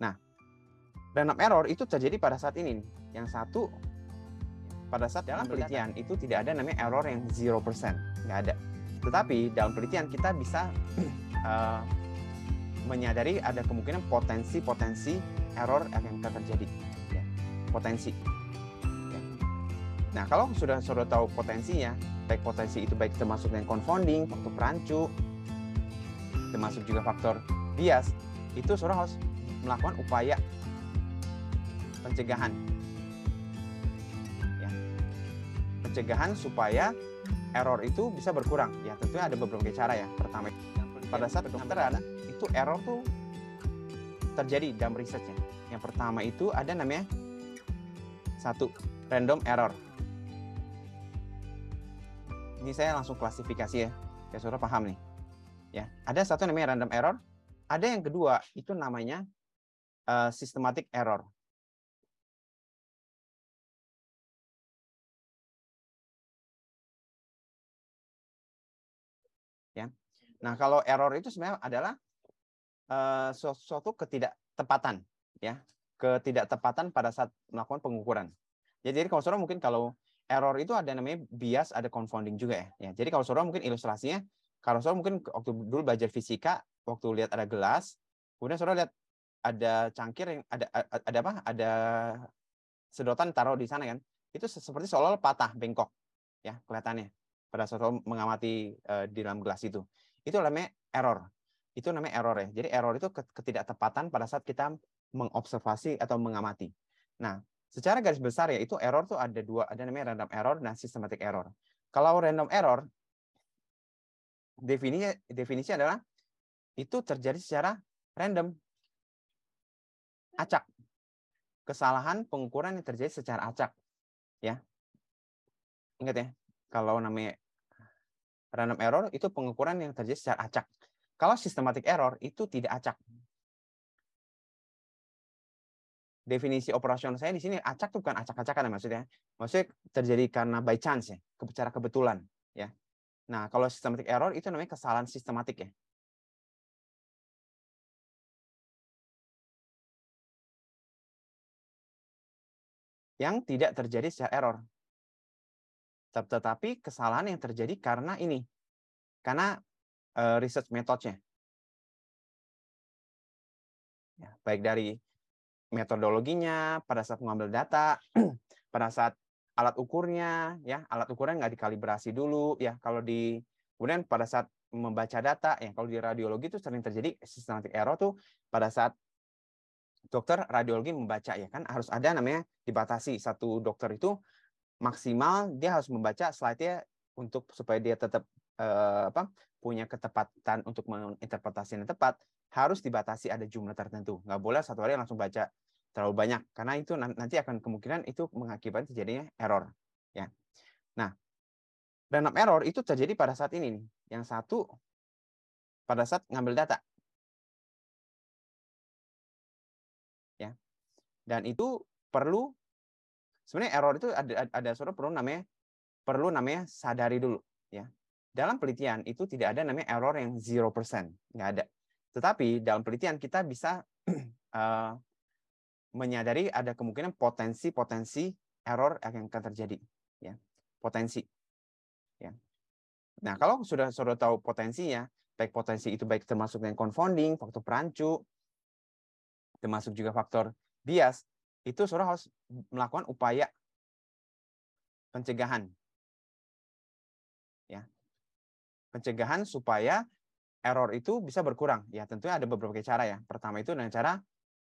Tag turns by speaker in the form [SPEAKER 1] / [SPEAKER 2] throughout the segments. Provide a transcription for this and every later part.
[SPEAKER 1] Nah, random error itu terjadi pada saat ini. Yang satu, pada saat dalam penelitian itu tidak ada namanya error yang 0%, nggak ada. Tetapi dalam penelitian kita bisa menyadari ada kemungkinan potensi error yang akan terjadi, ya. Potensi. Ya. Nah, kalau sudah tahu potensinya, baik potensi itu baik termasuk yang confounding, faktor perancu, termasuk juga faktor bias, itu saudara harus melakukan upaya pencegahan. Ya. Pencegahan supaya error itu bisa berkurang. Ya, tentunya ada beberapa cara ya. Pertama, pada saat kedokteran itu error tuh terjadi dalam risetnya. Yang pertama itu ada namanya satu, random error. Ini saya langsung klasifikasi ya, biar saudara paham nih. Ya, ada satu namanya random error. Ada yang kedua itu namanya systematic error. Ya. Nah, kalau error itu sebenarnya adalah suatu ketidaktepatan, ya, ketidaktepatan pada saat melakukan pengukuran. Ya, jadi kalau saudara mungkin kalau error itu ada namanya bias, ada confounding juga ya. Ya, jadi kalau saudara mungkin ilustrasinya, kalau saudara mungkin waktu dulu belajar fisika, waktu lihat ada gelas, kemudian saudara lihat ada cangkir yang ada apa? Ada sedotan taruh di sana kan? Itu seperti seolah-olah patah, bengkok, ya kelihatannya pada saat saudara mengamati di dalam gelas itu. Itu namanya error. Itu namanya error ya. Jadi error itu ketidaktepatan pada saat kita mengobservasi atau mengamati. Nah, secara garis besar ya, itu error tuh ada dua, ada namanya random error dan systematic error. Kalau random error, definisi adalah itu terjadi secara random, acak. Kesalahan pengukuran yang terjadi secara acak, ya. Ingat ya, kalau namanya random error itu pengukuran yang terjadi secara acak. Kalau systematic error itu tidak acak. Definisi operasional saya di sini acak itu bukan acak-acakan maksudnya. Maksudnya terjadi karena by chance ya, secara kebetulan ya. Nah, kalau systematic error itu namanya kesalahan sistematik ya. Yang tidak terjadi secara error. Tetapi kesalahan yang terjadi karena ini. Karena research methodnya. Ya, baik dari metodologinya, pada saat mengambil data, pada saat alat ukurnya, ya alat ukurnya nggak dikalibrasi dulu, ya kalau di kemudian pada saat membaca data, ya kalau di radiologi itu sering terjadi systematic error tuh pada saat dokter radiologi membaca ya kan harus ada namanya dibatasi satu dokter itu maksimal dia harus membaca slide-nya untuk supaya dia tetap punya ketepatan untuk menginterpretasi yang tepat harus dibatasi ada jumlah tertentu. Nggak boleh satu hari langsung baca terlalu banyak karena itu nanti akan kemungkinan itu mengakibatkan terjadinya error. Ya. Nah, random error itu terjadi pada saat ini nih. Yang satu pada saat ngambil data. Ya. Dan itu perlu sebenarnya error itu ada perlu namanya sadari dulu ya. Dalam penelitian itu tidak ada namanya error yang 0%, nggak ada. Tetapi dalam penelitian kita bisa menyadari ada kemungkinan potensi error yang akan terjadi ya. Potensi ya. Nah, kalau sudah tahu potensinya, baik potensi itu baik termasuk yang confounding, faktor perancu, termasuk juga faktor bias, itu saudara harus melakukan upaya pencegahan ya. Pencegahan supaya error itu bisa berkurang. Ya, tentunya ada beberapa cara ya. Pertama itu dengan cara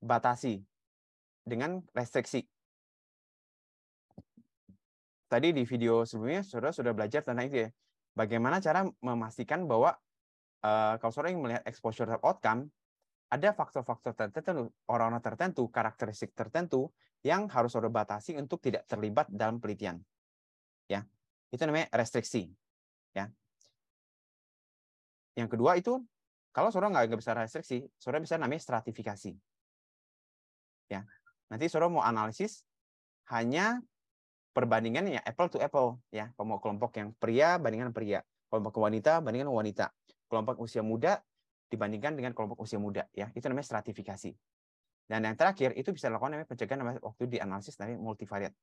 [SPEAKER 1] batasi dengan restriksi. Tadi di video sebelumnya saudara sudah belajar tentang itu ya. Bagaimana cara memastikan bahwa kalau saudara ingin melihat exposure outcome, ada faktor-faktor tertentu, orang-orang tertentu, karakteristik tertentu yang harus saudara batasi untuk tidak terlibat dalam penelitian. Ya, itu namanya restriksi. Ya. Yang kedua itu, kalau saudara nggak bisa restriksi, saudara bisa namanya stratifikasi. Ya, nanti saudara mau analisis hanya perbandingan ya apple to apple ya, kelompok yang pria bandingkan pria, kelompok wanita bandingkan wanita, kelompok usia muda dibandingkan dengan kelompok usia muda ya, itu namanya stratifikasi. Dan yang terakhir itu bisa dilakukan namanya pencegahan waktu dianalisis dari multivariate.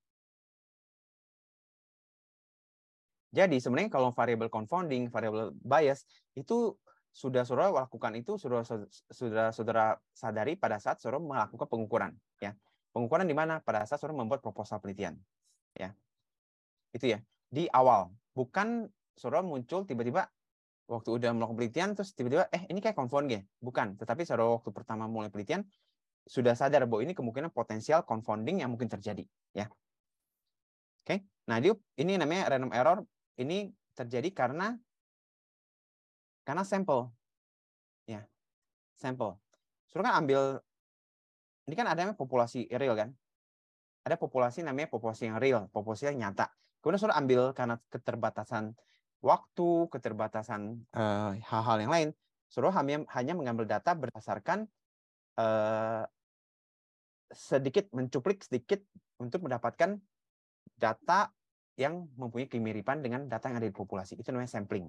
[SPEAKER 1] Jadi sebenarnya kalau variable confounding, variable bias itu sudah saudara lakukan, itu sudah saudara sadari pada saat saudara melakukan pengukuran, ya. Pengukuran di mana? Pada saat saudara membuat proposal penelitian, ya. Itu ya di awal, bukan saudara muncul tiba-tiba waktu udah melakukan penelitian terus tiba-tiba ini kayak confounding ya, bukan. Tetapi saudara waktu pertama mulai penelitian sudah sadar bahwa ini kemungkinan potensial confounding yang mungkin terjadi, ya. Oke. Nah, ini namanya random error. Ini terjadi karena sampel, ya, sampel. Saudara kan ambil, ini kan ada populasi real kan, ada populasi namanya populasi yang real, populasi yang nyata. Kemudian saudara ambil karena keterbatasan waktu, keterbatasan hal-hal yang lain, saudara hanya mengambil data berdasarkan mencuplik sedikit untuk mendapatkan data yang mempunyai kemiripan dengan data yang ada di populasi. Itu namanya sampling.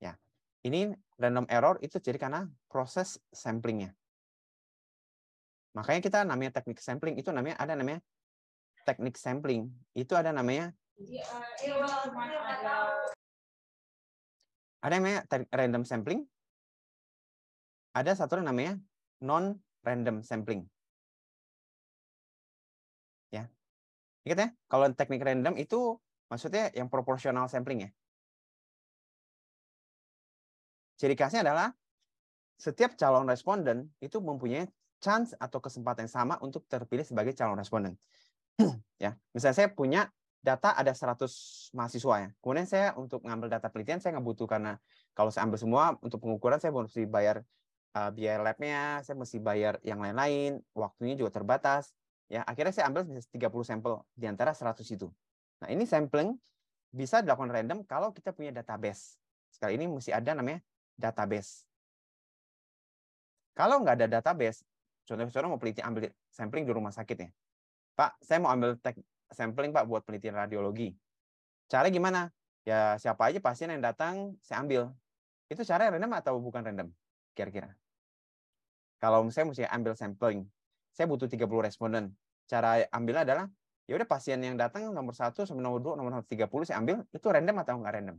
[SPEAKER 1] Ya. Ini random error itu jadi karena proses samplingnya. Makanya kita namanya teknik sampling itu ada namanya teknik sampling. Itu ada namanya namanya random sampling. Ada satu namanya non random sampling. Ya. Ingat ya, kalau teknik random itu maksudnya yang proporsional sampling ya. Ciri khasnya adalah setiap calon responden itu mempunyai chance atau kesempatan yang sama untuk terpilih sebagai calon responden. Ya, misalnya saya punya data ada 100 mahasiswa ya. Kemudian saya untuk ngambil data penelitian saya nggak butuh, karena kalau saya ambil semua untuk pengukuran saya mesti bayar biaya labnya, saya mesti bayar yang lain-lain, waktunya juga terbatas. Ya, akhirnya saya ambil 30 sampel di antara 100 itu. Nah, ini sampling bisa dilakukan random kalau kita punya database. Sekali ini mesti ada namanya database. Kalau nggak ada database, contohnya mau penelitian ambil sampling di rumah sakit ya. Pak, saya mau ambil sampling Pak buat penelitian radiologi. Caranya gimana? Ya siapa aja pasien yang datang saya ambil. Itu cara random atau bukan random? Kira-kira. Kalau saya mesti ambil sampling, saya butuh 30 responden. Cara ambilnya adalah ya udah pasien yang datang nomor 1 sampai nomor 2, nomor 30 saya ambil, itu random atau nggak random?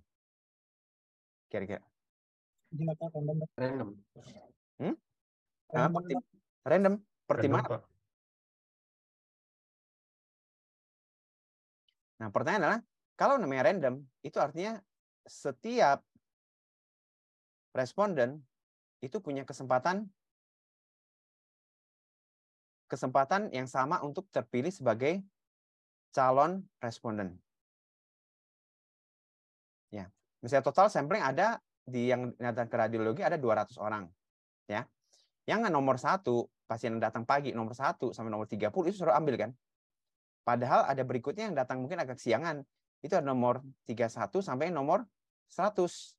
[SPEAKER 1] Kira-kira.
[SPEAKER 2] Random.
[SPEAKER 1] Random. Pertimbangan. Nah, pertanyaan adalah, kalau namanya random, itu artinya setiap responden itu punya kesempatan yang sama untuk terpilih sebagai calon responden. Ya, misalnya total sampling ada yang datang ke radiologi ada 200 orang. Ya, yang nomor 1 pasien yang datang pagi nomor 1 sampai nomor 30 itu suruh ambil kan. Padahal ada berikutnya yang datang mungkin agak siangan. Itu ada nomor 31 sampai nomor 100.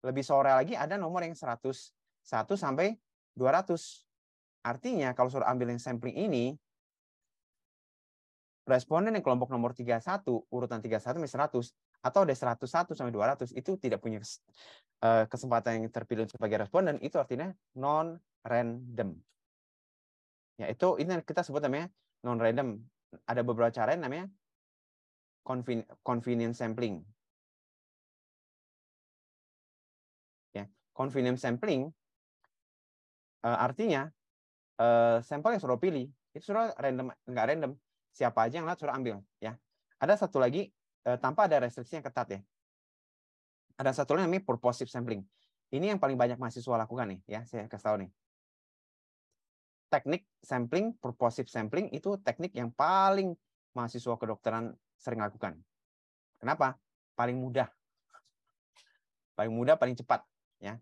[SPEAKER 1] Lebih sore lagi ada nomor yang 101 sampai 200. Artinya kalau suruh ambil yang sampling ini, responden yang kelompok nomor 31, urutan 31 sampai 100, atau ada 101 sampai 200, itu tidak punya kesempatan yang terpilih sebagai responden, itu artinya non-random. Ya, itu ini kita sebut namanya non-random. Ada beberapa cara yang namanya convenience sampling. Ya, convenience sampling artinya sampel yang suruh pilih itu suruh random, nggak random, siapa aja yang lihat suruh ambil. Ya, ada satu lagi tanpa ada restriksi yang ketat ya. Ada satu lagi namanya purposive sampling. Ini yang paling banyak mahasiswa lakukan nih, ya saya kasih tahu nih. Teknik sampling, purposive sampling itu teknik yang paling mahasiswa kedokteran sering lakukan. Kenapa? Paling mudah, paling cepat, ya.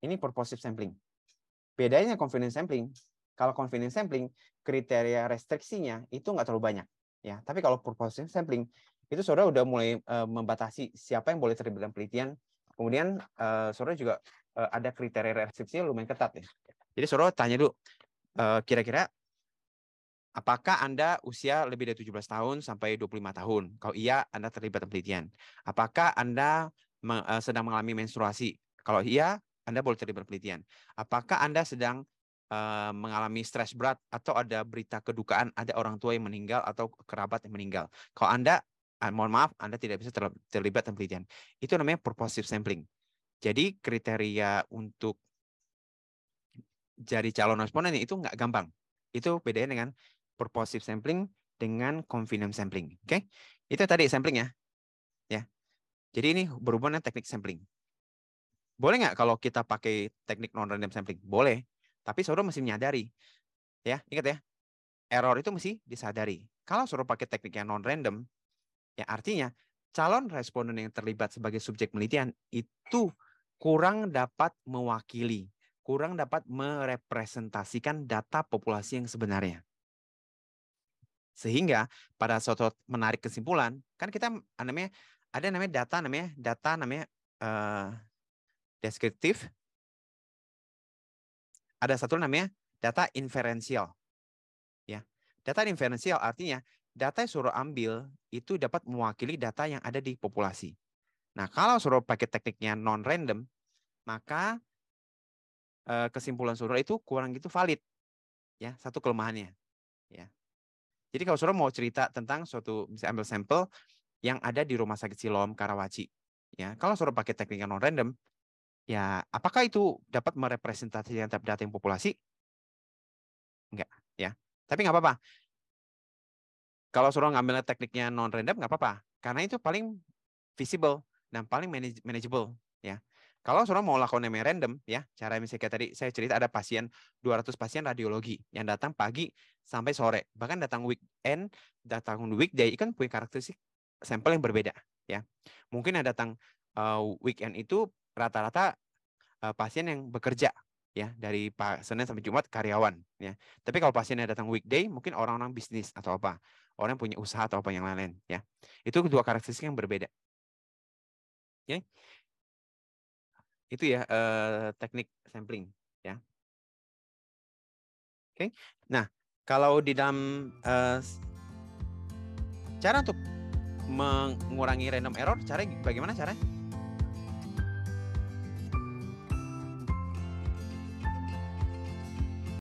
[SPEAKER 1] Ini purposive sampling. Bedanya convenience sampling, kalau convenience sampling kriteria restriksinya itu nggak terlalu banyak, ya. Tapi kalau purposive sampling itu saudara udah mulai membatasi siapa yang boleh terlibat dalam penelitian. Kemudian saudara juga ada kriteria restriksinya lumayan ketat ya. Jadi saudara tanya dulu, kira-kira apakah Anda usia lebih dari 17 tahun sampai 25 tahun? Kalau iya, Anda terlibat dalam penelitian. Apakah Anda sedang mengalami menstruasi? Kalau iya, Anda boleh terlibat dalam penelitian. Apakah Anda sedang mengalami stres berat atau ada berita kedukaan, ada orang tua yang meninggal atau kerabat yang meninggal. Kalau Anda, mohon maaf, Anda tidak bisa terlibat dalam penelitian. Itu namanya purposive sampling. Jadi kriteria untuk jadi calon responden itu nggak gampang. Itu bedanya dengan purposive sampling dengan confidence sampling. Oke? Itu tadi sampling ya. Jadi ini berhubungan dengan teknik sampling. Boleh nggak kalau kita pakai teknik non-random sampling? Boleh. Tapi saudara mesti menyadari. Ya, ingat ya. Error itu mesti disadari. Kalau saudara pakai teknik yang non-random, ya artinya calon responden yang terlibat sebagai subjek penelitian itu kurang dapat mewakili, kurang dapat merepresentasikan data populasi yang sebenarnya. Sehingga pada suatu menarik kesimpulan, kan kita ada namanya data deskriptif, ada satu namanya data inferensial. Ya. Data inferensial artinya data yang suruh ambil itu dapat mewakili data yang ada di populasi. Nah, kalau suruh pakai tekniknya non-random, maka kesimpulan suruh itu kurang gitu valid. Ya, satu kelemahannya. Ya. Jadi kalau suruh mau cerita tentang suatu, bisa ambil sampel yang ada di Rumah Sakit Siloam Karawaci. Ya, kalau suruh pakai teknik non-random, ya apakah itu dapat merepresentasikan data yang populasi? Enggak, ya. Tapi nggak apa-apa. Kalau suruh ngambil tekniknya non-random nggak apa-apa. Karena itu paling visible dan paling manageable. Ya. Kalau suruh mau lakukan namanya random, ya, cara misalnya kayak tadi saya cerita ada 200 pasien radiologi yang datang pagi sampai sore. Bahkan datang weekend, datang weekday kan punya karakteristik sampel yang berbeda. Ya. Mungkin yang datang weekend itu rata-rata pasien yang bekerja, ya, dari Senin sampai Jumat karyawan, ya. Tapi kalau pasiennya datang weekday mungkin orang-orang bisnis atau apa, orang yang punya usaha atau apa yang lain-lain, ya. Itu dua karakteristik yang berbeda. Ya. Itu ya teknik sampling, ya. Oke. Nah, kalau di dalam cara untuk mengurangi random error, cara bagaimana caranya?